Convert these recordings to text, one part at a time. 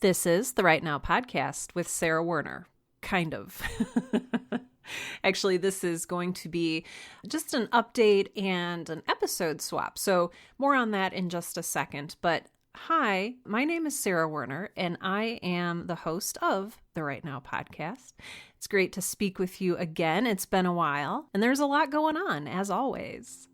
This is the Right Now podcast with Sarah Werner. Kind of. Actually, this is going to be just an update and an episode swap. So more on that in just a second. But hi, my name is Sarah Werner, and I am the host of the Right Now podcast. It's great to speak with you again. It's been a while, and there's a lot going on, as always.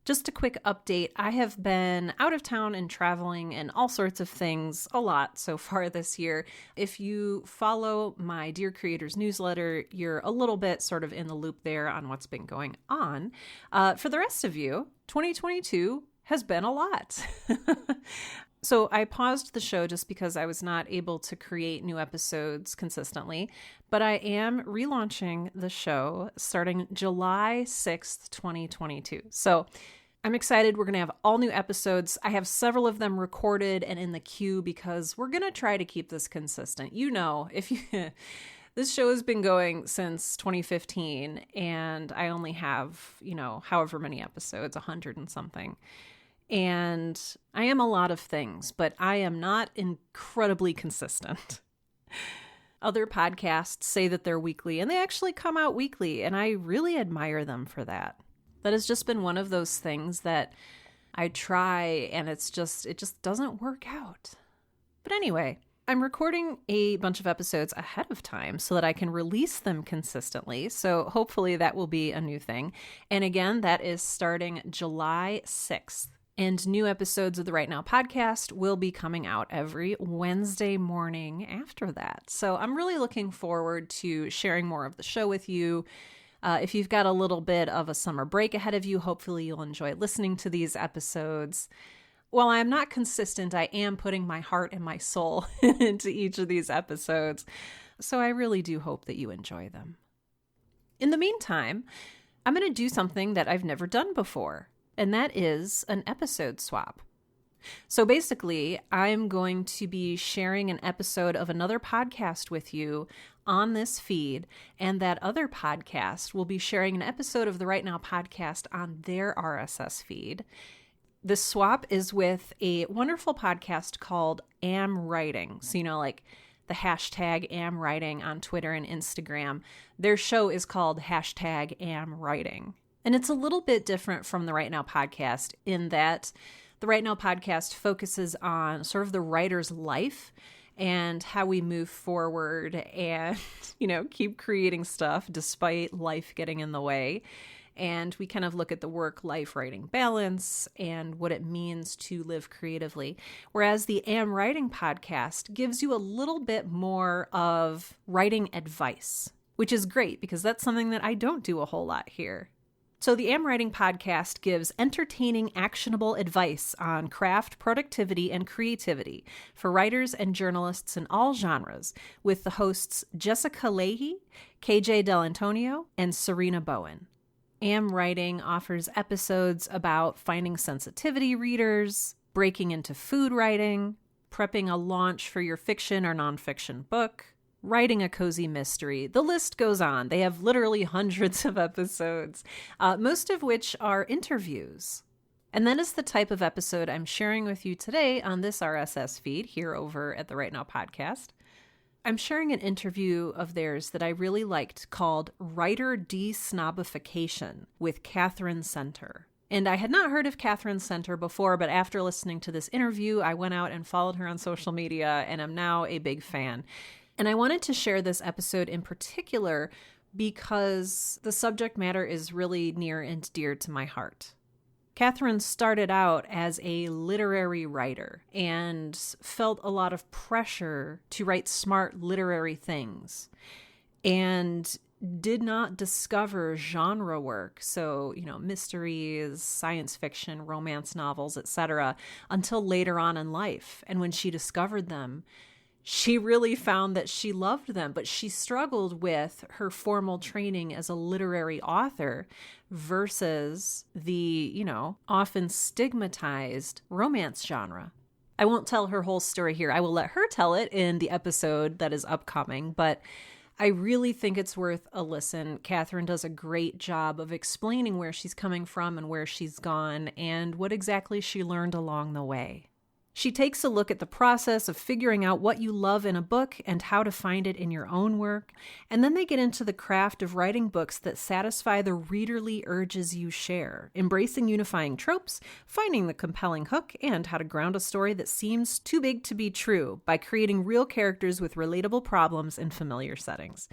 Just a quick update. I have been out of town and traveling and all sorts of things a lot so far this year. If you follow my Dear Creators newsletter, you're a little bit sort of in the loop there on what's been going on. For the rest of you, 2022 has been a lot. So I paused the show just because I was not able to create new episodes consistently, but I am relaunching the show starting July 6th, 2022. So I'm excited. We're going to have all new episodes. I have several of them recorded and in the queue because we're going to try to keep this consistent. You know, this show has been going since 2015 and I only have, however many episodes, 100 and something. And I am a lot of things, but I am not incredibly consistent. Other podcasts say that they're weekly, and they actually come out weekly, and I really admire them for that. That has just been one of those things that I try, and it just doesn't work out. But anyway, I'm recording a bunch of episodes ahead of time so that I can release them consistently. So hopefully that will be a new thing. And again, that is starting July 6th. And new episodes of the Right Now podcast will be coming out every Wednesday morning after that. So I'm really looking forward to sharing more of the show with you. If you've got a little bit of a summer break ahead of you, hopefully you'll enjoy listening to these episodes. While I am not consistent, I am putting my heart and my soul into each of these episodes. So I really do hope that you enjoy them. In the meantime, I'm going to do something that I've never done before. And that is an episode swap. So basically, I'm going to be sharing an episode of another podcast with you on this feed, and that other podcast will be sharing an episode of the Right Now podcast on their RSS feed. This swap is with a wonderful podcast called Am Writing. So, like the hashtag Am Writing on Twitter and Instagram. Their show is called hashtag Am Writing. And it's a little bit different from the Right Now podcast in that the Right Now podcast focuses on sort of the writer's life and how we move forward and, keep creating stuff despite life getting in the way. And we kind of look at the work-life writing balance and what it means to live creatively. Whereas the Am Writing podcast gives you a little bit more of writing advice, which is great because that's something that I don't do a whole lot here. So the Am Writing podcast gives entertaining, actionable advice on craft, productivity, and creativity for writers and journalists in all genres with the hosts Jessica Leahy, KJ Del Antonio, and Serena Bowen. Am Writing offers episodes about finding sensitivity readers, breaking into food writing, prepping a launch for your fiction or nonfiction book, writing a cozy mystery. The list goes on. They have literally hundreds of episodes, most of which are interviews. And that is the type of episode I'm sharing with you today on this RSS feed here over at the Right Now podcast. I'm sharing an interview of theirs that I really liked called Writer De-Snobification with Catherine Center. And I had not heard of Catherine Center before, but after listening to this interview, I went out and followed her on social media, and I'm now a big fan. And I wanted to share this episode in particular because the subject matter is really near and dear to my heart. Catherine started out as a literary writer and felt a lot of pressure to write smart literary things and did not discover genre work, so, mysteries, science fiction, romance novels, etc., until later on in life. And when she discovered them, she really found that she loved them, but she struggled with her formal training as a literary author versus the, often stigmatized romance genre. I won't tell her whole story here. I will let her tell it in the episode that is upcoming, but I really think it's worth a listen. Catherine does a great job of explaining where she's coming from and where she's gone and what exactly she learned along the way. She takes a look at the process of figuring out what you love in a book and how to find it in your own work. And then they get into the craft of writing books that satisfy the readerly urges you share, embracing unifying tropes, finding the compelling hook, and how to ground a story that seems too big to be true by creating real characters with relatable problems in familiar settings.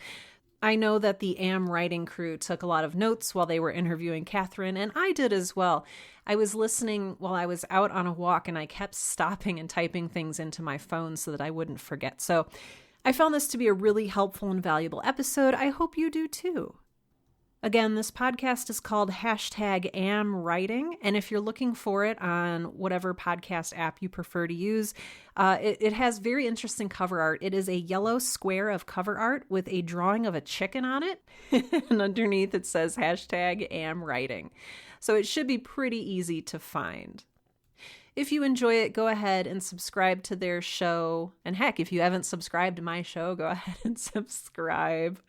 I know that the Am writing crew took a lot of notes while they were interviewing Catherine, and I did as well. I was listening while I was out on a walk, and I kept stopping and typing things into my phone so that I wouldn't forget. So I found this to be a really helpful and valuable episode. I hope you do too. Again, this podcast is called #AmWriting, and if you're looking for it on whatever podcast app you prefer to use, it has very interesting cover art. It is a yellow square of cover art with a drawing of a chicken on it, and underneath it says #AmWriting. So it should be pretty easy to find. If you enjoy it, go ahead and subscribe to their show. And heck, if you haven't subscribed to my show, go ahead and subscribe.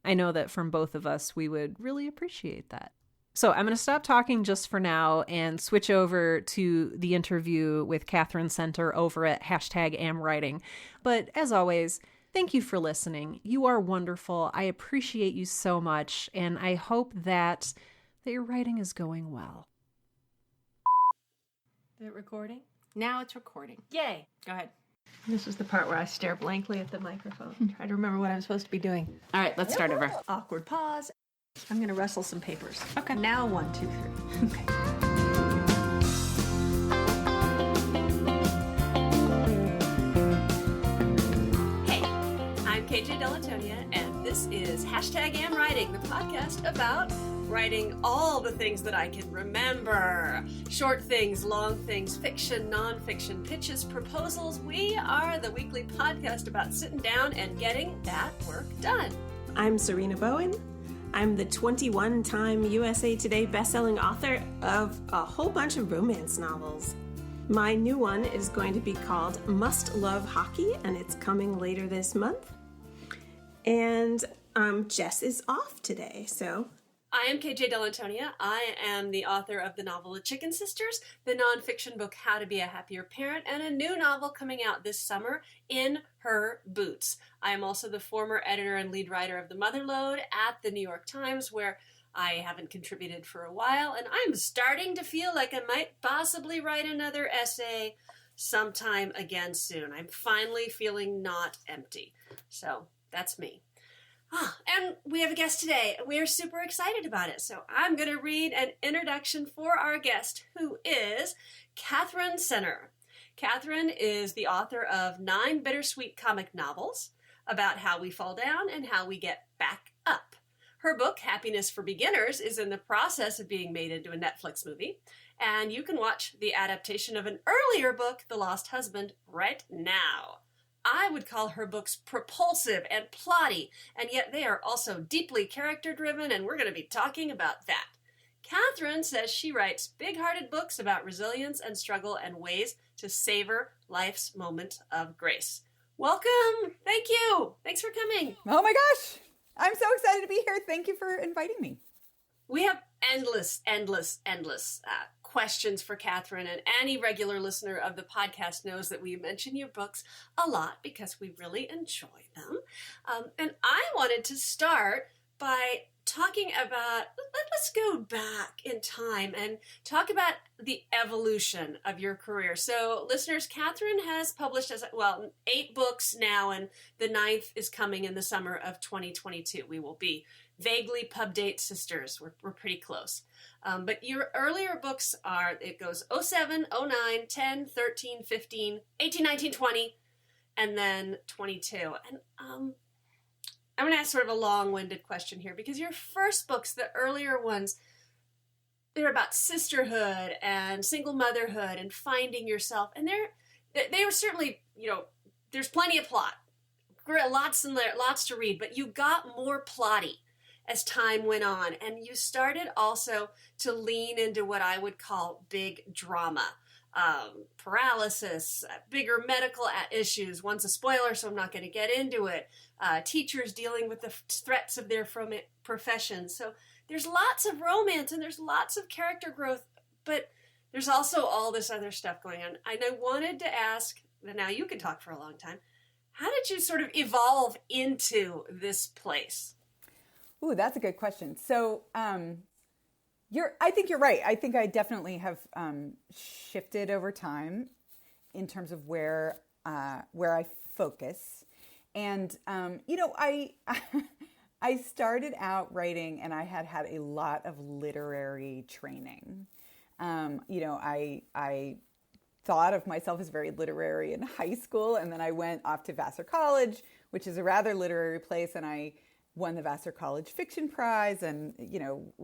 I know that from both of us, we would really appreciate that. So I'm going to stop talking just for now and switch over to the interview with Catherine Center over at #AmWriting. But as always, thank you for listening. You are wonderful. I appreciate you so much, and I hope that your writing is going well. Is it recording? Now it's recording. Yay! Go ahead. This is the part where I stare blankly at the microphone. Try to remember what I'm supposed to be doing. All right, let's start over. Awkward pause. I'm going to rustle some papers. Okay. Now 1, 2, 3. Okay. Hey, I'm KJ Delatonia, and this is #AmWriting, the podcast about writing all the things that I can remember. Short things, long things, fiction, nonfiction, pitches, proposals. We are the weekly podcast about sitting down and getting that work done. I'm Serena Bowen. I'm the 21-time USA Today bestselling author of a whole bunch of romance novels. My new one is going to be called Must Love Hockey, and it's coming later this month. And Jess is off today, so... I am KJ Delatonia. I am the author of the novel The Chicken Sisters, the nonfiction book How to Be a Happier Parent, and a new novel coming out this summer, In Her Boots. I am also the former editor and lead writer of The Motherlode at the New York Times, where I haven't contributed for a while, and I'm starting to feel like I might possibly write another essay sometime again soon. I'm finally feeling not empty. So that's me. And we have a guest today. We're super excited about it. So I'm going to read an introduction for our guest, who is Catherine Center. Catherine is the author of 9 bittersweet comic novels about how we fall down and how we get back up. Her book, Happiness for Beginners, is in the process of being made into a Netflix movie. And you can watch the adaptation of an earlier book, The Lost Husband, right now. I would call her books propulsive and plotty, and yet they are also deeply character-driven, and we're going to be talking about that. Catherine says she writes big-hearted books about resilience and struggle and ways to savor life's moment of grace. Welcome! Thank you! Thanks for coming. Oh my gosh! I'm so excited to be here. Thank you for inviting me. We have endless questions for Catherine, and any regular listener of the podcast knows that we mention your books a lot because we really enjoy them. And I wanted to start by talking about, let's go back in time and talk about the evolution of your career. So listeners, Catherine has published 8 books now, and the 9th is coming in the summer of 2022. We will be vaguely pub date sisters. We're pretty close. But your earlier books are, it goes 07, 09, 10, 13, 15, 18, 19, 20, and then 22. And I'm going to ask sort of a long-winded question here, because your first books, the earlier ones, they're about sisterhood and single motherhood and finding yourself. And they were certainly, there's plenty of plot. Lots in there, lots to read, but you got more plotty as time went on. And you started also to lean into what I would call big drama. Paralysis, bigger medical issues. One's a spoiler, so I'm not going to get into it. Teachers dealing with the threats of their profession. So there's lots of romance and there's lots of character growth, but there's also all this other stuff going on. And I wanted to ask, now you can talk for a long time, how did you sort of evolve into this place? Ooh, that's a good question. So, I think you're right. I think I definitely have shifted over time in terms of where I focus. And I started out writing, and I had a lot of literary training. I thought of myself as very literary in high school, and then I went off to Vassar College, which is a rather literary place, and I won the Vassar College Fiction Prize, and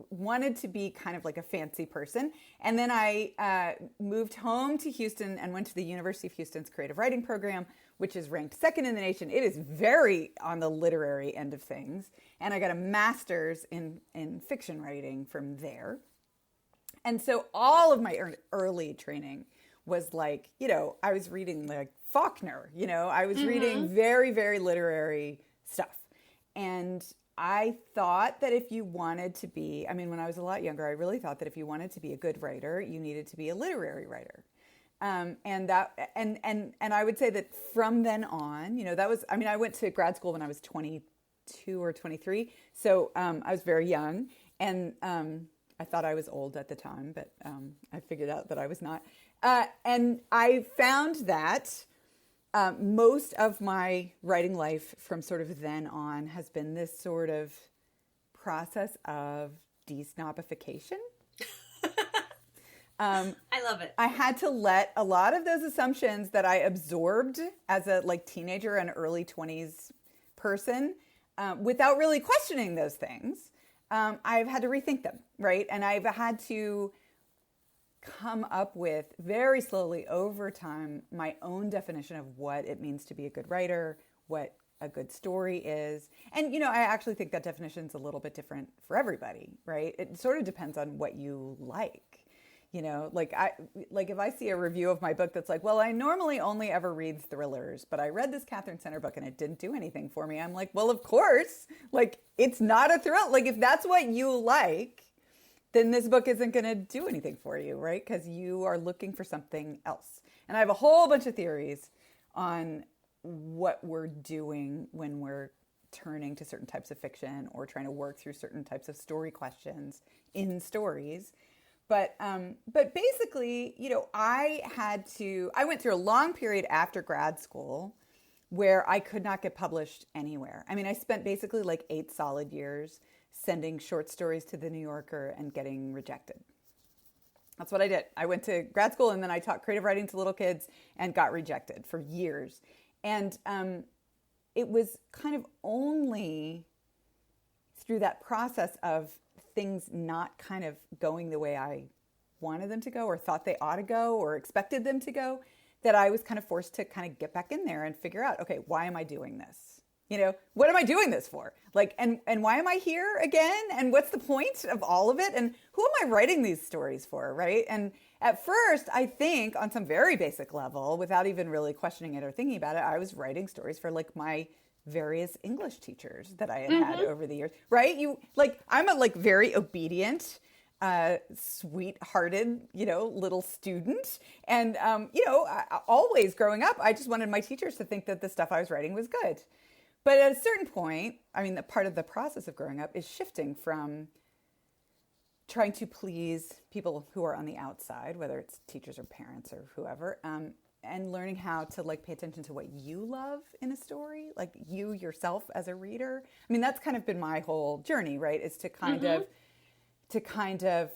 wanted to be kind of like a fancy person. And then I moved home to Houston and went to the University of Houston's creative writing program, which is ranked second in the nation. It is very on the literary end of things, and I got a master's in fiction writing from there. And so all of my early training was like, I was reading like Faulkner, I was reading very, very literary stuff. And I thought that if you wanted to be, when I was a lot younger, I really thought that if you wanted to be a good writer, you needed to be a literary writer. And I would say that from then on, that was, I went to grad school when I was 22 or 23. So I was very young, and I thought I was old at the time, but I figured out that I was not. And I found that most of my writing life from sort of then on has been this sort of process of de-snobification. I love it. I had to let a lot of those assumptions that I absorbed as a teenager and early 20s person, without really questioning those things. I've had to rethink them, right? And I've had to come up with very slowly over time my own definition of what it means to be a good writer, what a good story is. And, I actually think that definition is a little bit different for everybody, right? It sort of depends on what you like. If I see a review of my book that's like, well, I normally only ever read thrillers, but I read this Catherine Center book and it didn't do anything for me. I'm like, well, of course, it's not a thrill. If that's what you like, then this book isn't going to do anything for you, right? Because you are looking for something else. And I have a whole bunch of theories on what we're doing when we're turning to certain types of fiction or trying to work through certain types of story questions in stories. But basically, I went through a long period after grad school where I could not get published anywhere. I spent basically 8 solid years sending short stories to the New Yorker and getting rejected. That's what I did. I went to grad school and then I taught creative writing to little kids and got rejected for years. And it was kind of only through that process of things not kind of going the way I wanted them to go or thought they ought to go or expected them to go that I was kind of forced to kind of get back in there and figure out, okay, why am I doing this? What am I doing this for? And why am I here again? And what's the point of all of it? And who am I writing these stories for, right? And at first, I think on some very basic level, without even really questioning it or thinking about it, I was writing stories for my various English teachers that I had over the years, right? I'm a very obedient, sweethearted, little student. And, always growing up, I just wanted my teachers to think that the stuff I was writing was good. But at a certain point, the part of the process of growing up is shifting from trying to please people who are on the outside, whether it's teachers or parents or whoever, and learning how to pay attention to what you love in a story, you yourself as a reader. That's kind of been my whole journey, right? Is to kind of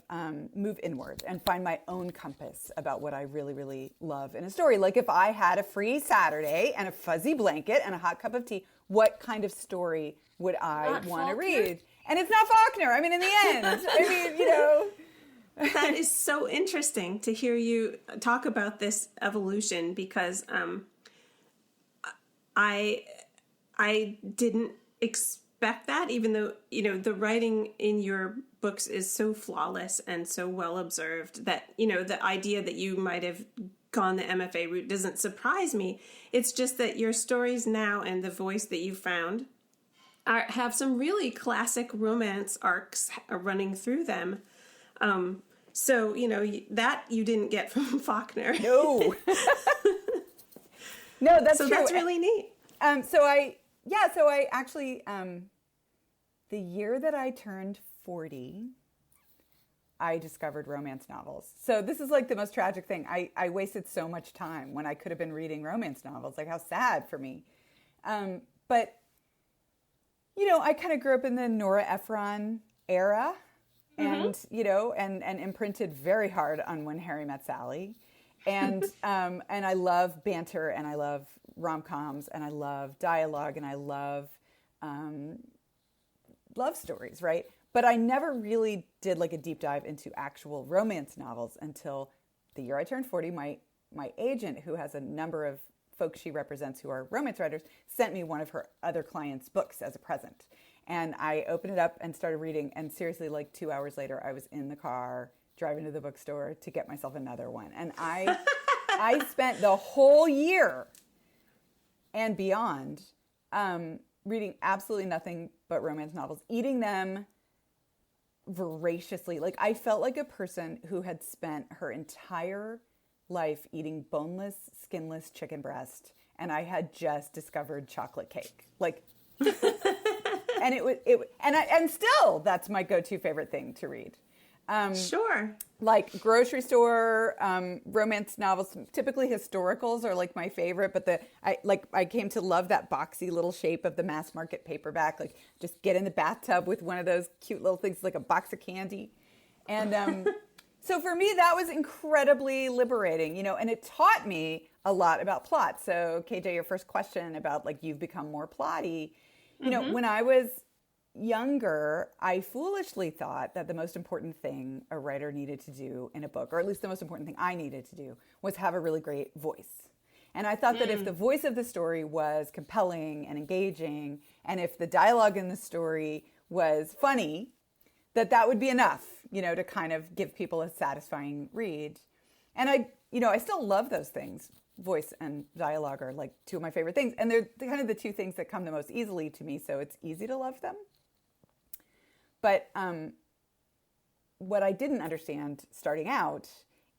move inward and find my own compass about what I really, really love in a story. If I had a free Saturday and a fuzzy blanket and a hot cup of tea, what kind of story would I want to read? And it's not Faulkner. In the end, That is so interesting to hear you talk about this evolution because I didn't expect that, even though, the writing in your books is so flawless and so well observed that, the idea that you might have gone the MFA route doesn't surprise me. It's just that your stories now and the voice that you found have some really classic romance arcs running through them. So, that you didn't get from Faulkner. No. No, that's so true. That's really neat. So I actually, the year that I turned 40, I discovered romance novels. So this is like the most tragic thing. I wasted so much time when I could have been reading romance novels. Like, how sad for me. But, I kind of grew up in the Nora Ephron era and, and imprinted very hard on When Harry Met Sally. And I love banter, and I love rom-coms, and I love dialogue, and I love love stories, right? But I never really did like a deep dive into actual romance novels until the year I turned 40. My agent, who has a number of folks she represents who are romance writers, sent me one of her other clients' books as a present. And I opened it up and started reading. And seriously, like 2 hours later, I was in the car driving to the bookstore to get myself another one. And I spent the whole year and beyond reading absolutely nothing but romance novels, eating them voraciously. Like, I felt like a person who had spent her entire life eating boneless, skinless chicken breast, and I had just discovered chocolate cake. Like, and and still that's my go-to favorite thing to read. Sure. Like grocery store romance novels, typically historicals are like my favorite, but I came to love that boxy little shape of the mass market paperback. Like, just get in the bathtub with one of those cute little things, like a box of candy. And so for me, that was incredibly liberating, and it taught me a lot about plot. So KJ, your first question about like you've become more plotty, when I was younger, I foolishly thought that the most important thing a writer needed to do in a book, or at least the most important thing I needed to do, was have a really great voice. And I thought that if the voice of the story was compelling and engaging, and if the dialogue in the story was funny, that would be enough, to kind of give people a satisfying read. And I still love those things. Voice and dialogue are like two of my favorite things. And they're kind of the two things that come the most easily to me, so it's easy to love them. But what I didn't understand starting out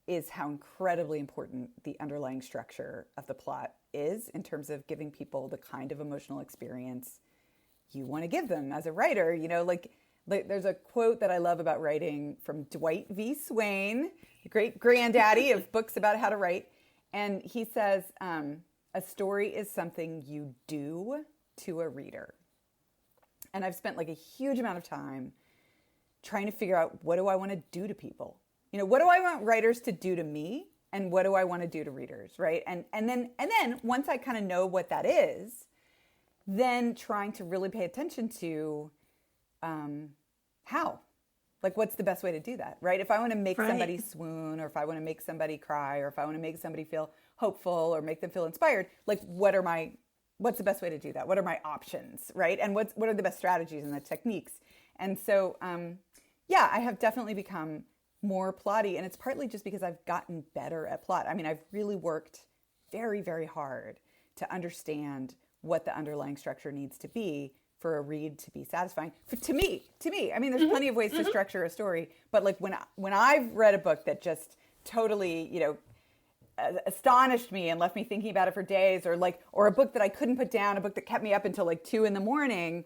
is how incredibly important the underlying structure of the plot is in terms of giving people the kind of emotional experience you want to give them as a writer. Like there's a quote that I love about writing from Dwight V. Swain, the great granddaddy of books about how to write. And he says, a story is something you do to a reader. And I've spent like a huge amount of time trying to figure out, what do I want to do to people? What do I want writers to do to me? And what do I want to do to readers, right? And then once I kind of know what that is, then trying to really pay attention to how. Like, what's the best way to do that, right? If I want to make somebody swoon, or if I want to make somebody cry, or if I want to make somebody feel hopeful or make them feel inspired, like what's the best way to do that? What are my options, right? And what are the best strategies and the techniques? And so, I have definitely become more plotty, and it's partly just because I've gotten better at plot. I mean, I've really worked very, very hard to understand what the underlying structure needs to be for a read to be satisfying. To me, I mean, there's plenty of ways to structure a story, but like when I've read a book that just totally, astonished me and left me thinking about it for days, or a book that I couldn't put down, a book that kept me up until like 2 a.m,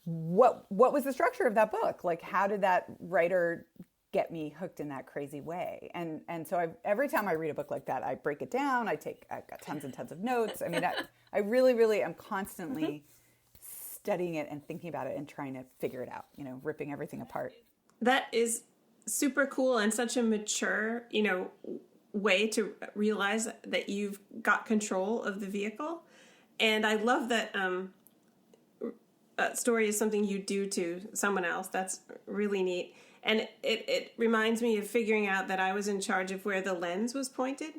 what was the structure of that book? Like, how did that writer get me hooked in that crazy way? And so every time I read a book like that, I break it down. I've got tons and tons of notes. I mean, I really, really am constantly studying it and thinking about it and trying to figure it out, ripping everything apart. That is super cool and such a mature, way to realize that you've got control of the vehicle. And I love that a story is something you do to someone else. That's really neat. And it reminds me of figuring out that I was in charge of where the lens was pointed.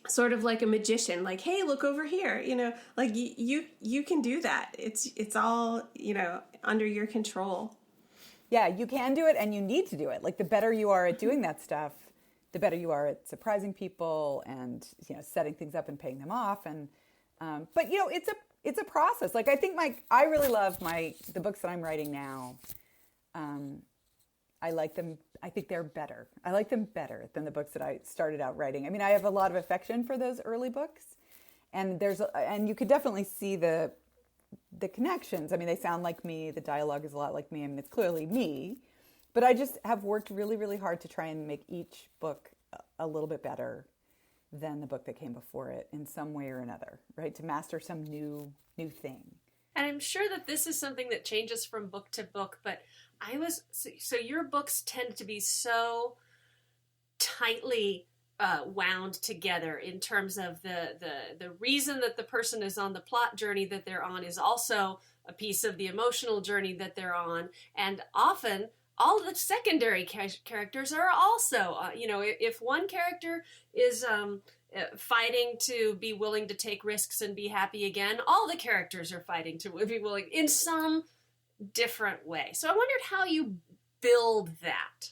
Sort of like a magician, like, hey, look over here, like you can do that. It's all, under your control. Yeah, you can do it, and you need to do it. Like, the better you are at doing that stuff, the better you are at surprising people and, setting things up and paying them off. And, but it's a process. Like, I think I really love the books that I'm writing now. I like them think they're better. I like them better than the books that I started out writing. I mean, I have a lot of affection for those early books, and you could definitely see the connections. I mean, they sound like me. The dialogue is a lot like me. I mean, it's clearly me, but I just have worked really, really hard to try and make each book a little bit better than the book that came before it in some way or another, right? To master some new thing. And I'm sure that this is something that changes from book to book, but so your books tend to be so tightly wound together in terms of the reason that the person is on the plot journey that they're on is also a piece of the emotional journey that they're on. And often all the secondary characters are also, if one character is fighting to be willing to take risks and be happy again, all the characters are fighting to be willing in some different way. So I wondered how you build that.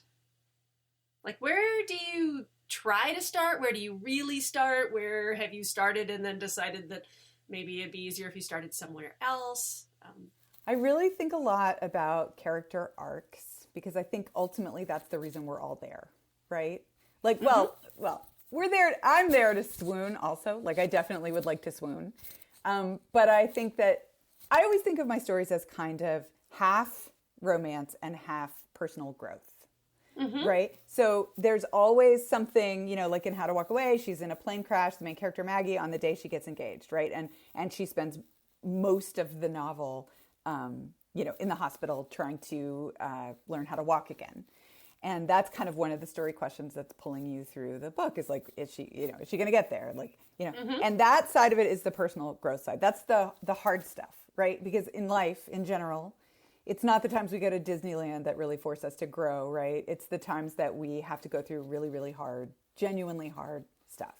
Like, where do you try to start? Where do you really start? Where have you started and then decided that maybe it'd be easier if you started somewhere else? I really think a lot about character arcs because I think ultimately that's the reason we're all there, right? Like, well, we're there. I'm there to swoon also. Like, I definitely would like to swoon. But I think that I always think of my stories as kind of half romance and half personal growth. Right? So there's always something, like in How to Walk Away, she's in a plane crash, the main character Maggie, on the day she gets engaged, right? And she spends most of the novel, in the hospital trying to learn how to walk again. And that's kind of one of the story questions that's pulling you through the book is like, is she going to get there? Like, and that side of it is the personal growth side. That's the hard stuff, right? Because in life, in general, it's not the times we go to Disneyland that really force us to grow, right? It's the times that we have to go through really, really hard, genuinely hard stuff.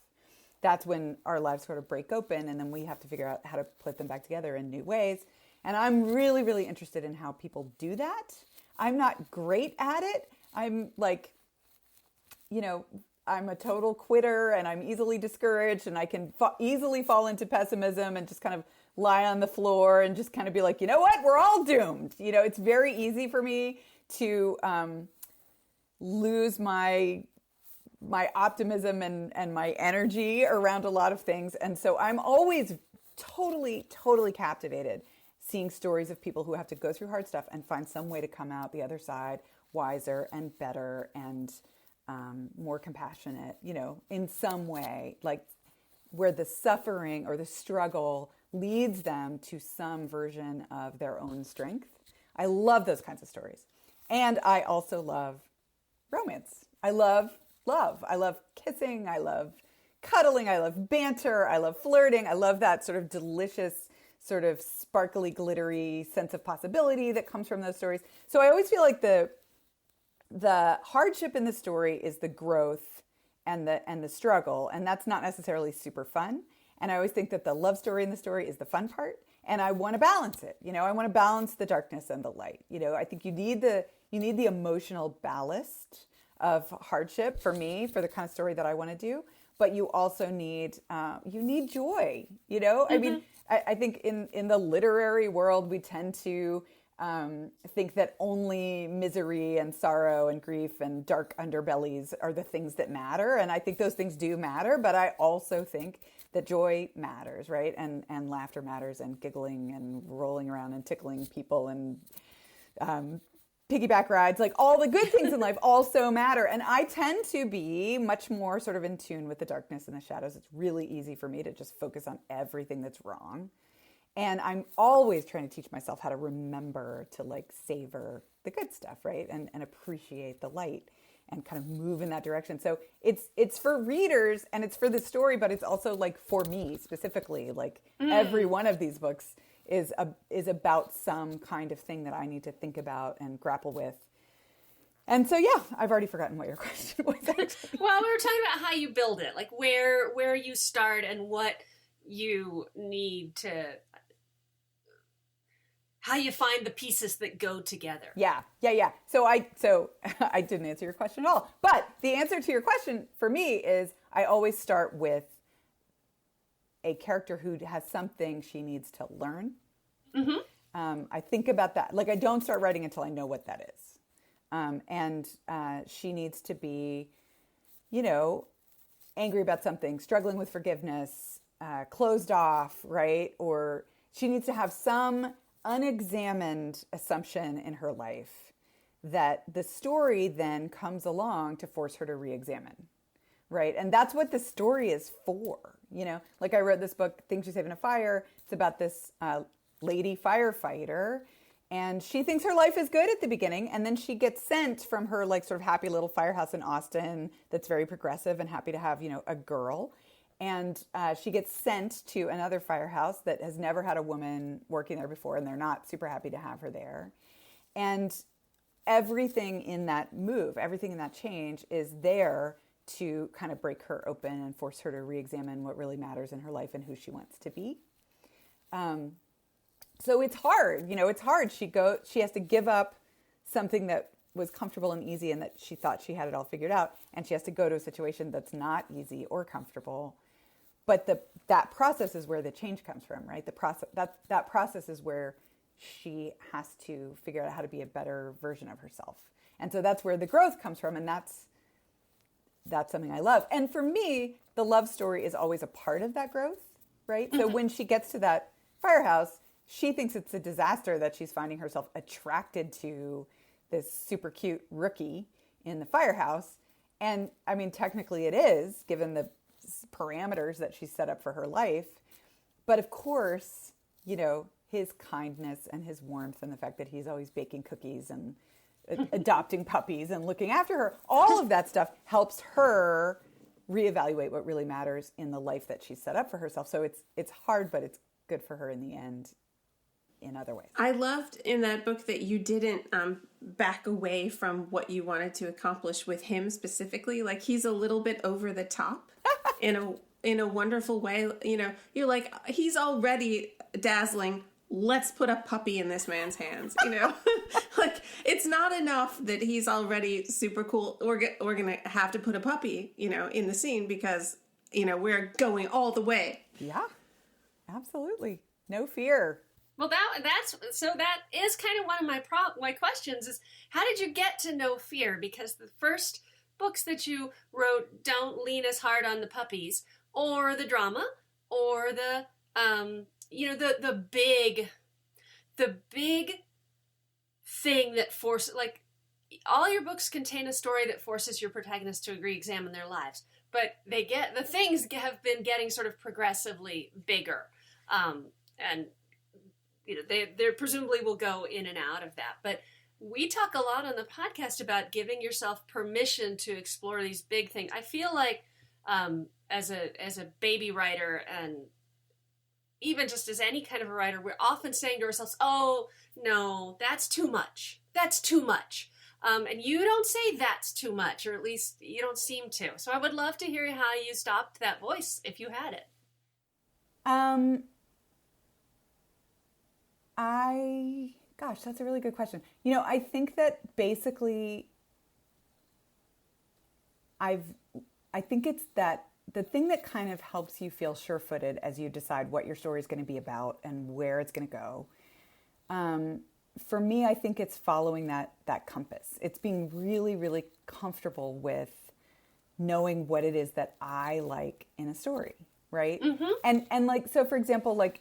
That's when our lives sort of break open, and then we have to figure out how to put them back together in new ways. And I'm really, really interested in how people do that. I'm not great at it. I'm like, I'm a total quitter, and I'm easily discouraged, and I can easily fall into pessimism and just kind of lie on the floor and just kind of be like, you know what, we're all doomed. It's very easy for me to lose my optimism and my energy around a lot of things. And so I'm always totally, totally captivated seeing stories of people who have to go through hard stuff and find some way to come out the other side wiser and better and more compassionate, in some way, like where the suffering or the struggle leads them to some version of their own strength. I love those kinds of stories. And I also love romance. I love love. I love kissing. I love cuddling. I love banter. I love flirting. I love that sort of delicious, sort of sparkly, glittery sense of possibility that comes from those stories. So I always feel like the hardship in the story is the growth and the struggle. And that's not necessarily super fun. And I always think that the love story in the story is the fun part. And I want to balance it. I want to balance the darkness and the light. I think you need the emotional ballast of hardship for me, for the kind of story that I want to do. But you also need joy. I mean, I think in the literary world, we tend to think that only misery and sorrow and grief and dark underbellies are the things that matter. And I think those things do matter. But I also think that joy matters, right? And laughter matters, and giggling and rolling around and tickling people and piggyback rides, like all the good things in life also matter. And I tend to be much more sort of in tune with the darkness and the shadows. It's really easy for me to just focus on everything that's wrong. And I'm always trying to teach myself how to remember to like savor the good stuff, right? And appreciate the light and kind of move in that direction. So it's for readers and it's for the story, but it's also like for me specifically, like every one of these books is about some kind of thing that I need to think about and grapple with. And so, yeah, I've already forgotten what your question was actually. Well, we were talking about how you build it, like where you start and what you need to, how you find the pieces that go together. Yeah. So I didn't answer your question at all. But the answer to your question for me is I always start with a character who has something she needs to learn. I think about that. Like, I don't start writing until I know what that is. And she needs to be, you know, angry about something, struggling with forgiveness, closed off, right? Or she needs to have some unexamined assumption in her life that the story then comes along to force her to re-examine, right? And that's what the story is for, you know? Like I wrote this book, Things You Save in a Fire. It's about this lady firefighter, and she thinks her life is good at the beginning, and then she gets sent from her like sort of happy little firehouse in Austin that's very progressive and happy to have, you know, a girl. And she gets sent to another firehouse that has never had a woman working there before, and they're not super happy to have her there. And everything in that move, everything in that change is there to kind of break her open and force her to re-examine what really matters in her life and who she wants to be. So it's hard, you know, it's hard. She has to give up something that was comfortable and easy and that she thought she had it all figured out. And she has to go to a situation that's not easy or comfortable. But that process is where the change comes from, right? That process is where she has to figure out how to be a better version of herself. And so that's where the growth comes from. And that's something I love. And for me, the love story is always a part of that growth, right? Mm-hmm. So when she gets to that firehouse, she thinks it's a disaster that she's finding herself attracted to this super cute rookie in the firehouse. And I mean, technically it is, given the parameters that she's set up for her life. But of course, you know, his kindness and his warmth and the fact that he's always baking cookies and adopting puppies and looking after her, all of that stuff helps her reevaluate what really matters in the life that she's set up for herself. So it's hard, but it's good for her in the end in other ways. I loved in that book that you didn't back away from what you wanted to accomplish with him specifically. Like, he's a little bit over the top in a wonderful way. You know, you're like, he's already dazzling. Let's put a puppy in this man's hands, you know? Like, it's not enough that he's already super cool. We're going to have to put a puppy, you know, in the scene because, you know, we're going all the way. Yeah, absolutely. No fear. Well, that is kind of one of my questions is, how did you get to no fear? Because the first books that you wrote don't lean as hard on the puppies or the drama or the the big thing that forces, like, all your books contain a story that forces your protagonist to re-examine their lives, but the things have been getting sort of progressively bigger, and you know, they presumably will go in and out of that. But we talk a lot on the podcast about giving yourself permission to explore these big things. I feel like as a baby writer, and even just as any kind of a writer, we're often saying to ourselves, oh, no, that's too much. That's too much. And you don't say that's too much, or at least you don't seem to. So I would love to hear how you stopped that voice, if you had it. Gosh, that's a really good question. You know, I think that basically I think it's that the thing that kind of helps you feel sure-footed as you decide what your story is going to be about and where it's going to go. For me, I think it's following that compass. It's being really, really comfortable with knowing what it is that I like in a story, right? Mm-hmm. And like, so for example, like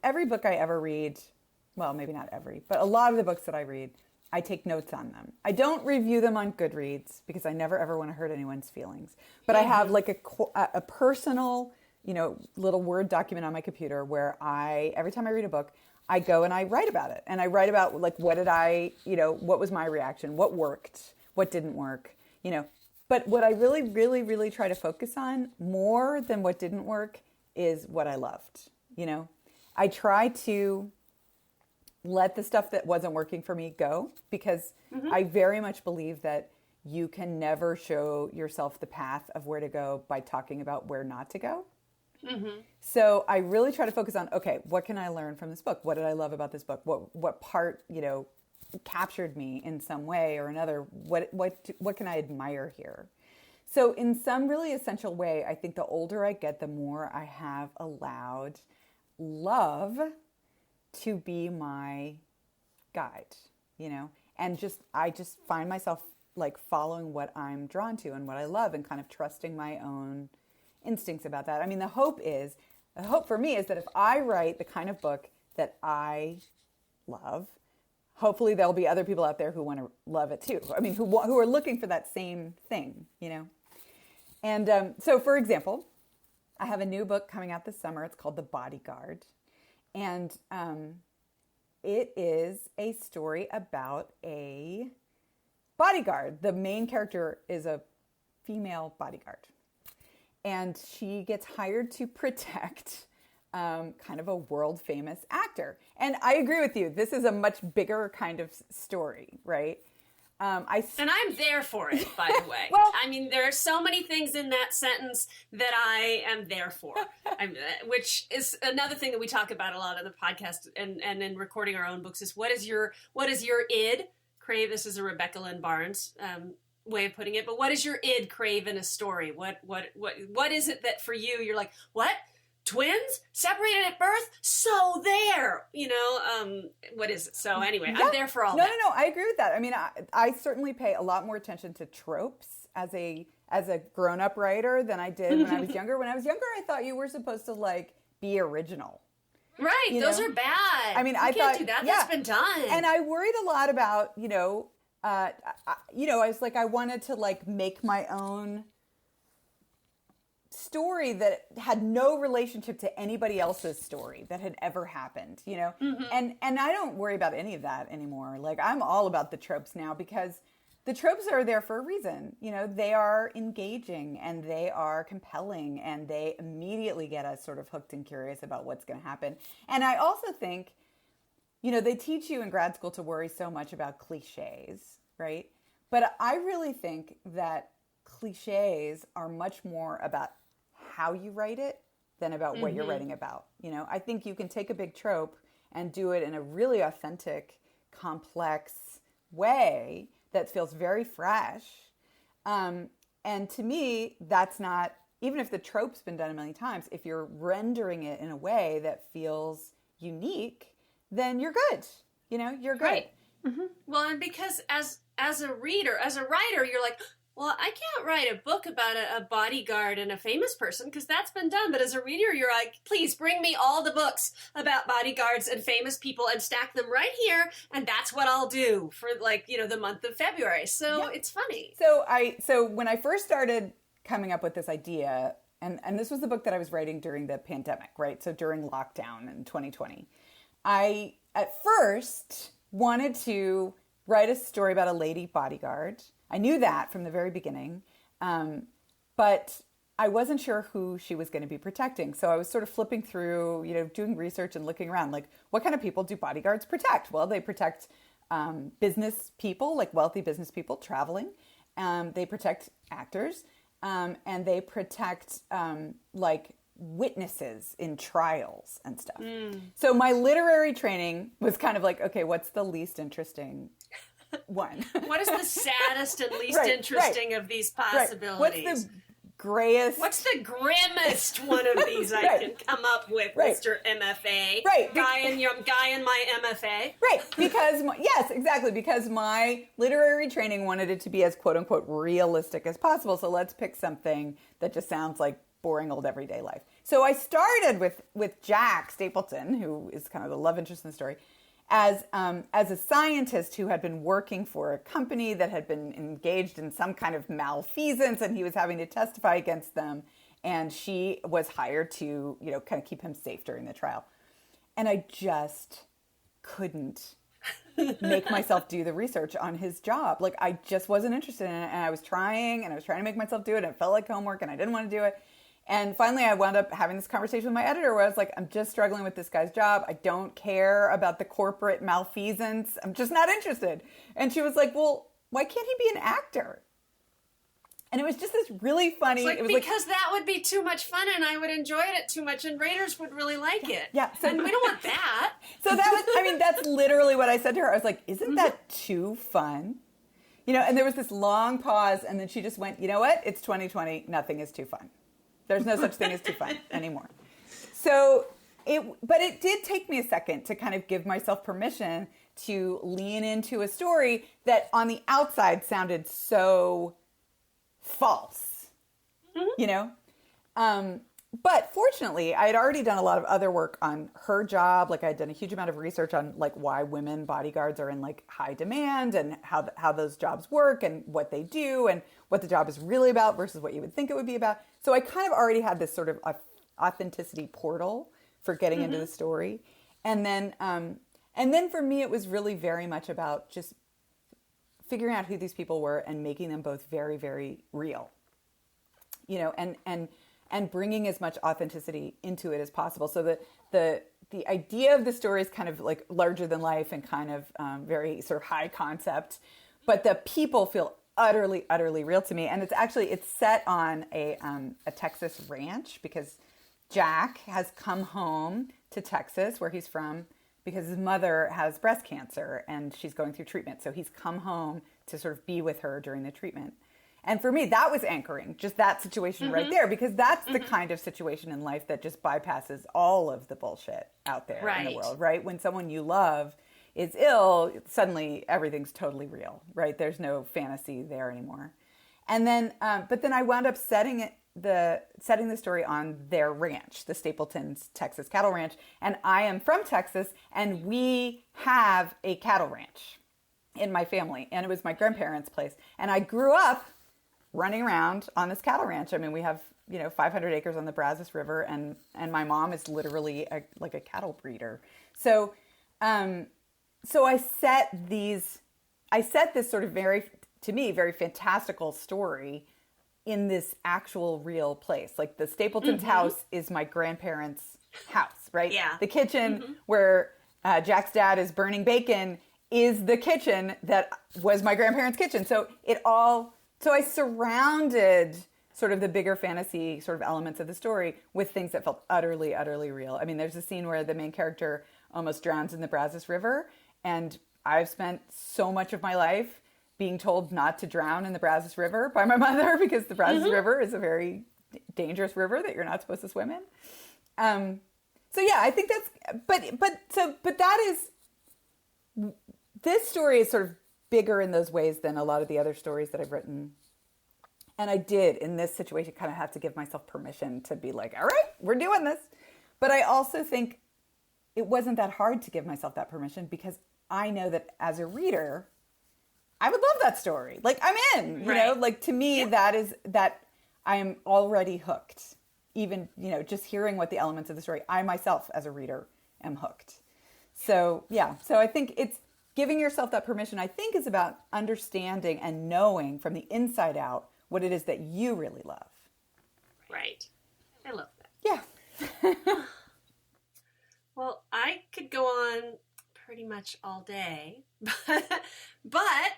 every book I ever read, well, maybe not every, but a lot of the books that I read, I take notes on them. I don't review them on Goodreads because I never ever want to hurt anyone's feelings. But I have like a personal, you know, little Word document on my computer where every time I read a book, I go and I write about it. And I write about like, what was my reaction? What worked? What didn't work? You know, but what I really, really, really try to focus on more than what didn't work is what I loved. You know, I try to let the stuff that wasn't working for me go, because I very much believe that you can never show yourself the path of where to go by talking about where not to go. Mm-hmm. So I really try to focus on, okay, what can I learn from this book? What did I love about this book? What part, you know, captured me in some way or another? What can I admire here? So in some really essential way, I think the older I get, the more I have allowed love to be my guide, you know? And I just find myself like following what I'm drawn to and what I love and kind of trusting my own instincts about that. I mean, the hope for me is that if I write the kind of book that I love, hopefully there'll be other people out there who want to love it too. I mean, who are looking for that same thing, you know? And so, for example, I have a new book coming out this summer. It's called The Bodyguard. And it is a story about a bodyguard. The main character is a female bodyguard. And she gets hired to protect kind of a world famous actor. And I agree with you. This is a much bigger kind of story, right? And I'm there for it, by the way. Well, I mean, there are so many things in that sentence that I am there for, which is another thing that we talk about a lot on the podcast and in recording our own books is what is your id? Crave, this is a Rebecca Lynn Barnes way of putting it, but what is your id crave in a story? What is it that for you, you're like, what? Twins separated at birth? So there, you know, what is it? So anyway, I'm there for all that. No, I agree with that. I mean, I certainly pay a lot more attention to tropes as a grown-up writer than I did when I was younger. When I was younger, I thought you were supposed to like be original. Right, those are bad. I mean, I can't do that. Yeah. That's been done. And I worried a lot about, I was like, I wanted to like make my own story that had no relationship to anybody else's story that had ever happened, you know? Mm-hmm. And I don't worry about any of that anymore. Like, I'm all about the tropes now because the tropes are there for a reason. You know, they are engaging and they are compelling and they immediately get us sort of hooked and curious about what's going to happen. And I also think, they teach you in grad school to worry so much about cliches, right? But I really think that cliches are much more about how you write it than about what you're writing about. I think you can take a big trope and do it in a really authentic, complex way that feels very fresh. And to me, that's not, even if the trope's been done a million times, if you're rendering it in a way that feels unique, then you're good. You're good. Right. Mm-hmm. Well, and because as a reader, as a writer, you're like, well, I can't write a book about a bodyguard and a famous person because that's been done. But as a reader, you're like, please bring me all the books about bodyguards and famous people and stack them right here. And that's what I'll do for the month of February. So It's funny. So when I first started coming up with this idea, and this was the book that I was writing during the pandemic, right? So during lockdown in 2020, I at first wanted to write a story about a lady bodyguard. I knew that from the very beginning, but I wasn't sure who she was going to be protecting. So I was sort of flipping through, doing research and looking around, like, what kind of people do bodyguards protect? Well, they protect business people, like wealthy business people traveling. They protect actors, and they protect like witnesses in trials and stuff. So my literary training was kind of like, okay, what's the least interesting one? What is the saddest and least interesting of these possibilities? What's the grayest? What's the grimmest one of these I can come up with, Mr. MFA? Right. Guy in my MFA. Right. Because, yes, exactly. Because my literary training wanted it to be as quote unquote realistic as possible. So let's pick something that just sounds like boring old everyday life. So I started with Jack Stapleton, who is kind of the love interest in the story, as a scientist who had been working for a company that had been engaged in some kind of malfeasance, and he was having to testify against them. And she was hired to, kind of keep him safe during the trial. And I just couldn't make myself do the research on his job. Like, I just wasn't interested in it. And I was trying to make myself do it. And it felt like homework and I didn't want to do it. And finally, I wound up having this conversation with my editor where I was like, I'm just struggling with this guy's job. I don't care about the corporate malfeasance. I'm just not interested. And she was like, well, why can't he be an actor? And it was just this really funny... because that would be too much fun and I would enjoy it too much and readers would really like it. Yeah. So, and we don't want that. So that's literally what I said to her. I was like, isn't that too fun? And there was this long pause and then she just went, you know what? It's 2020. Nothing is too fun. There's no such thing as too fun anymore. But it did take me a second to kind of give myself permission to lean into a story that on the outside sounded so false, you know? But fortunately, I had already done a lot of other work on her job. Like I had done a huge amount of research on like why women bodyguards are in like high demand and how those jobs work and what they do and what the job is really about versus what you would think it would be about. So I kind of already had this sort of authenticity portal for getting into the story. And then for me, it was really very much about just figuring out who these people were and making them both very, very real, you know, and bringing as much authenticity into it as possible. So that the idea of the story is kind of like larger than life and kind of very sort of high concept, but the people feel utterly, utterly real to me. And it's set on a Texas ranch because Jack has come home to Texas, where he's from, because his mother has breast cancer and she's going through treatment. So he's come home to sort of be with her during the treatment. And for me, that was anchoring, just that situation right there, because that's the kind of situation in life that just bypasses all of the bullshit out there in the world, right? When someone you love is ill, suddenly everything's totally real, right? There's no fantasy there anymore. And then, but then I wound up setting the story on their ranch, the Stapleton's Texas Cattle Ranch. And I am from Texas, and we have a cattle ranch in my family. And it was my grandparents' place. And I grew up running around on this cattle ranch. I mean, we have, 500 acres on the Brazos River, and my mom is literally like a cattle breeder. So I set this sort of very fantastical story in this actual real place. Like the Stapleton's house is my grandparents' house, right? Yeah. The kitchen where Jack's dad is burning bacon is the kitchen that was my grandparents' kitchen. So I surrounded sort of the bigger fantasy sort of elements of the story with things that felt utterly, utterly real. I mean, there's a scene where the main character almost drowns in the Brazos River, and I've spent so much of my life being told not to drown in the Brazos River by my mother because the Brazos River is a very dangerous river that you're not supposed to swim in. So yeah, I think this story is sort of bigger in those ways than a lot of the other stories that I've written. And I did, in this situation, kind of have to give myself permission to be like, all right, we're doing this. But I also think it wasn't that hard to give myself that permission because I know that as a reader, I would love that story. Like, I'm in, you know? Like, to me, that I am already hooked. Even, just hearing what the elements of the story, I myself, as a reader, am hooked. So, yeah. So I think it's giving yourself that permission, I think, is about understanding and knowing from the inside out what it is that you really love. Right. I love that. Yeah. Well, I could go on pretty much all day, but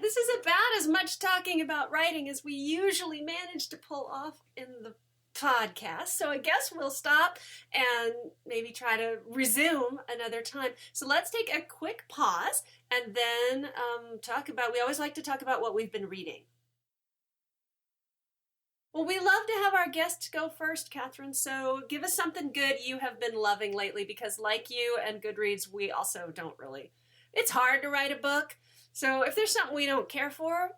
this is about as much talking about writing as we usually manage to pull off in the podcast. So I guess we'll stop and maybe try to resume another time. So let's take a quick pause and then we always like to talk about what we've been reading. Well, we love to have our guests go first, Catherine, so give us something good you have been loving lately, because like you and Goodreads, we also don't really... It's hard to write a book, so if there's something we don't care for,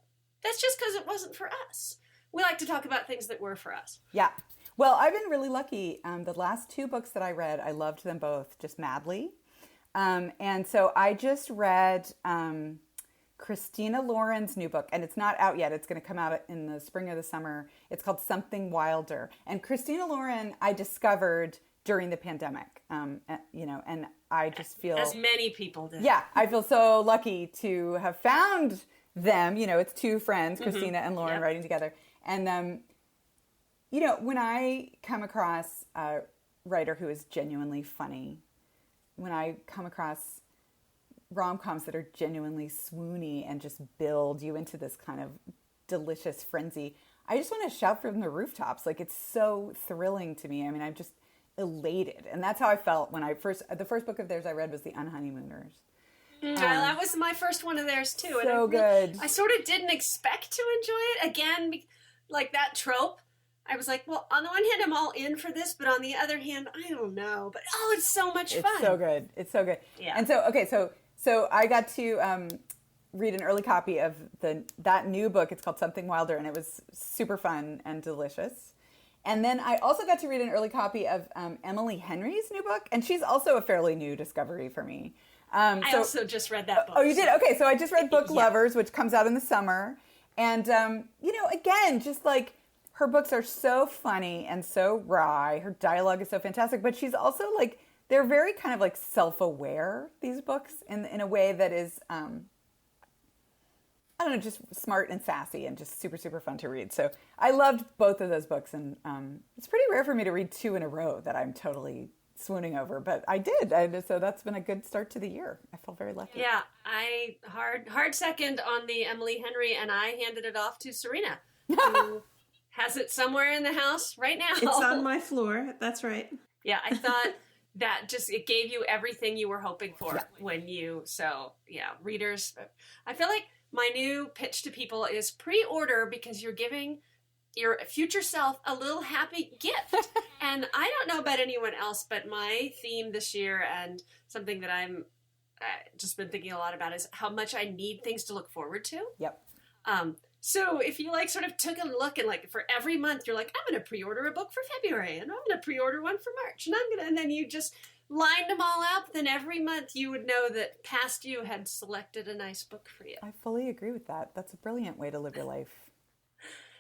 that's just because it wasn't for us. We like to talk about things that were for us. Yeah. Well, I've been really lucky. The last 2 books that I read, I loved them both just madly. And so I just read... Christina Lauren's new book, and it's not out yet. It's going to come out in the spring or the summer. It's called Something Wilder. And Christina Lauren, I discovered during the pandemic, and I just feel... As many people did. Yeah, I feel so lucky to have found them. It's 2 friends, Christina and Lauren, writing together. And, when I come across a writer who is genuinely funny, when I come across rom-coms that are genuinely swoony and just build you into this kind of delicious frenzy, I just want to shout from the rooftops. Like, it's so thrilling to me. I mean, I'm just elated. And that's how I felt when the first book of theirs I read was The Unhoneymooners. That was my first one of theirs too. So good. I sort of didn't expect to enjoy it. Again, like that trope. I was like, well, on the one hand, I'm all in for this, but on the other hand, I don't know. But, it's so much fun. It's so good. It's so good. Yeah. And so, okay, so So I got to read an early copy of that new book. It's called Something Wilder, and it was super fun and delicious. And then I also got to read an early copy of Emily Henry's new book, and she's also a fairly new discovery for me. I also just read that book. Oh, you did? Okay, so I just read Book Yeah. Lovers, which comes out in the summer. And, again, just like her books are so funny and so wry. Her dialogue is so fantastic, but she's also like, they're very kind of like self-aware, these books, in a way that is, I don't know, just smart and sassy and just super, super fun to read. So I loved both of those books. And it's pretty rare for me to read 2 in a row that I'm totally swooning over, but I did. So that's been a good start to the year. I felt very lucky. Yeah, I hard second on the Emily Henry, and I handed it off to Serena, who has it somewhere in the house right now. It's on my floor. That's right. Yeah, I thought that it gave you everything you were hoping for readers. I feel like my new pitch to people is pre-order, because you're giving your future self a little happy gift. And I don't know about anyone else, but my theme this year, and something that I'm just been thinking a lot about, is how much I need things to look forward to. Yep. So if you like sort of took a look and like for every month you're like, I'm going to pre-order a book for February, and I'm going to pre-order one for March, and then you just lined them all up, then every month you would know that past you had selected a nice book for you. I fully agree with that. That's a brilliant way to live your life.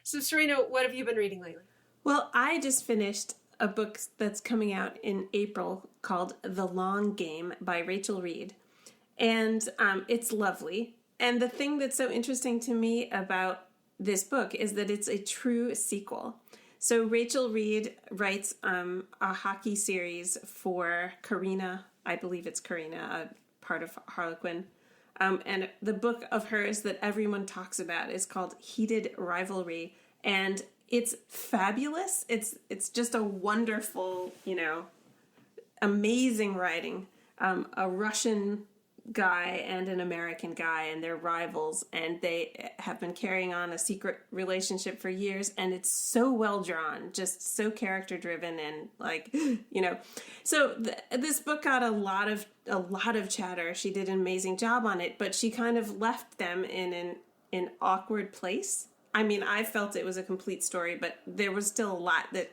So Serena, what have you been reading lately? Well, I just finished a book that's coming out in April called The Long Game by Rachel Reed. And it's lovely. And the thing that's so interesting to me about this book is that it's a true sequel. So Rachel Reed writes a hockey series for Carina. I believe it's Carina, a part of Harlequin. And the book of hers that everyone talks about is called Heated Rivalry. And it's fabulous. It's just a wonderful, amazing writing. A Russian guy and an American guy, and they're rivals, and they have been carrying on a secret relationship for years, and it's so well drawn, just so character driven, and so this book got a lot of chatter. She did an amazing job on it, but she kind of left them in an awkward place. I mean, I felt it was a complete story, but there was still a lot that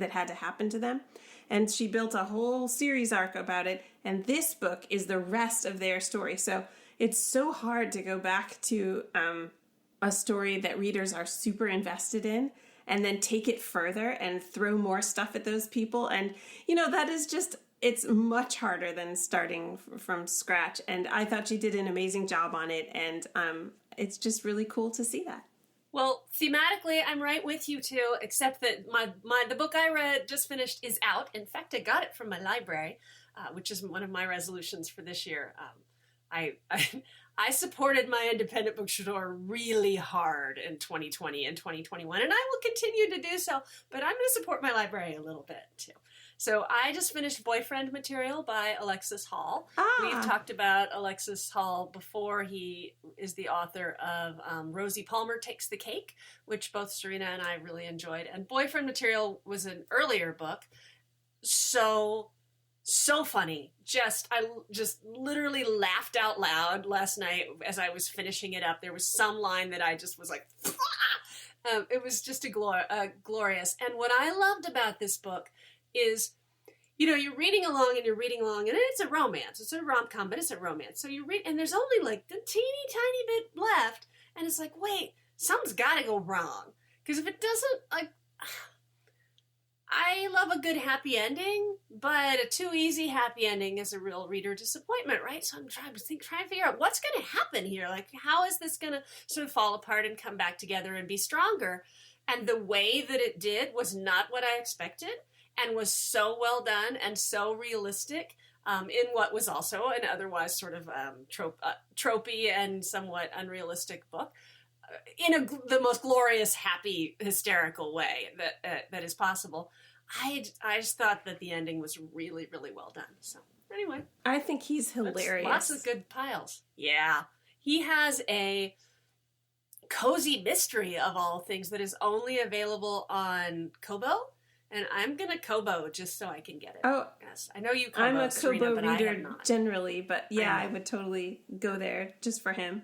had to happen to them. And she built a whole series arc about it. And this book is the rest of their story. So it's so hard to go back to a story that readers are super invested in and then take it further and throw more stuff at those people. And, that is just, it's much harder than starting from scratch. And I thought she did an amazing job on it. And it's just really cool to see that. Well, thematically, I'm right with you too, except that the book I just finished is out. In fact, I got it from my library, which is one of my resolutions for this year. I supported my independent bookstore really hard in 2020 and 2021, and I will continue to do so, but I'm going to support my library a little bit too. So I just finished Boyfriend Material by Alexis Hall. We've talked about Alexis Hall before. He is the author of Rosie Palmer Takes the Cake, which both Serena and I really enjoyed. And Boyfriend Material was an earlier book. So funny. I just literally laughed out loud last night as I was finishing it up. There was some line that I just was like, it was just glorious. And what I loved about this book is, you're reading along, and it's a romance. It's a rom-com, but it's a romance. So you read, and there's only like the teeny tiny bit left, and it's like, wait, something's got to go wrong. Because if it doesn't, I love a good happy ending, but a too easy happy ending is a real reader disappointment, right? So I'm trying to figure out what's going to happen here. Like, how is this going to sort of fall apart and come back together and be stronger? And the way that it did was not what I expected, and was so well done and so realistic in what was also an otherwise sort of tropey and somewhat unrealistic book, in the most glorious, happy, hysterical way that is possible. I just thought that the ending was really, really well done. So anyway, I think he's hilarious. Lots of good piles. Yeah, he has a cozy mystery of all things that is only available on Kobo. And I'm going to Kobo just so I can get it. Oh, yes. I know you Kobo, I'm a Serena, Kobo but I reader am not. generally, but yeah, I would totally go there just for him.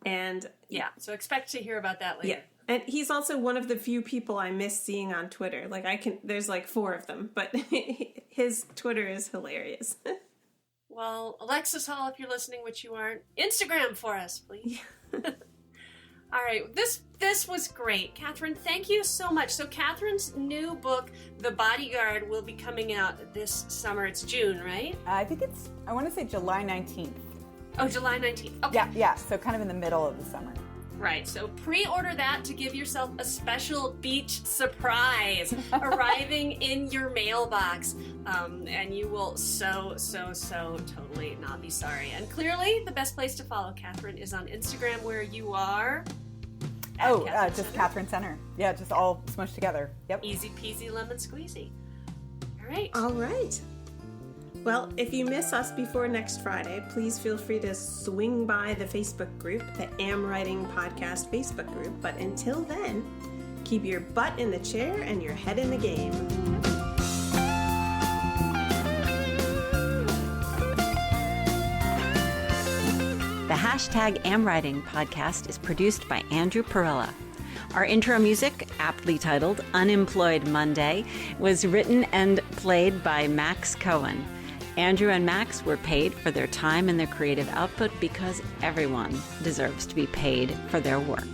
And yeah, so expect to hear about that later. yeah. And he's also one of the few people I miss seeing on Twitter. Like there's like 4 of them, but his Twitter is hilarious. Well, Alexis Hall, if you're listening, which you aren't, Instagram for us, please. All right, this was great. Catherine, thank you so much. So Catherine's new book, The Bodyguard, will be coming out this summer. It's June, right? I think I want to say July 19th. Oh, July 19th. Okay. Yeah, so kind of in the middle of the summer. Right, so pre-order that to give yourself a special beach surprise arriving in your mailbox. And you will so totally not be sorry. And clearly, the best place to follow Catherine is on Instagram, where you are... just Catherine Center. Yeah, just all smushed together. Yep. Easy peasy lemon squeezy. All right. Well, if you miss us before next Friday, please feel free to swing by the Facebook group, the Am Writing Podcast Facebook group. But until then, keep your butt in the chair and your head in the game. The #AmWriting podcast is produced by Andrew Perella. Our intro music, aptly titled Unemployed Monday, was written and played by Max Cohen. Andrew and Max were paid for their time and their creative output because everyone deserves to be paid for their work.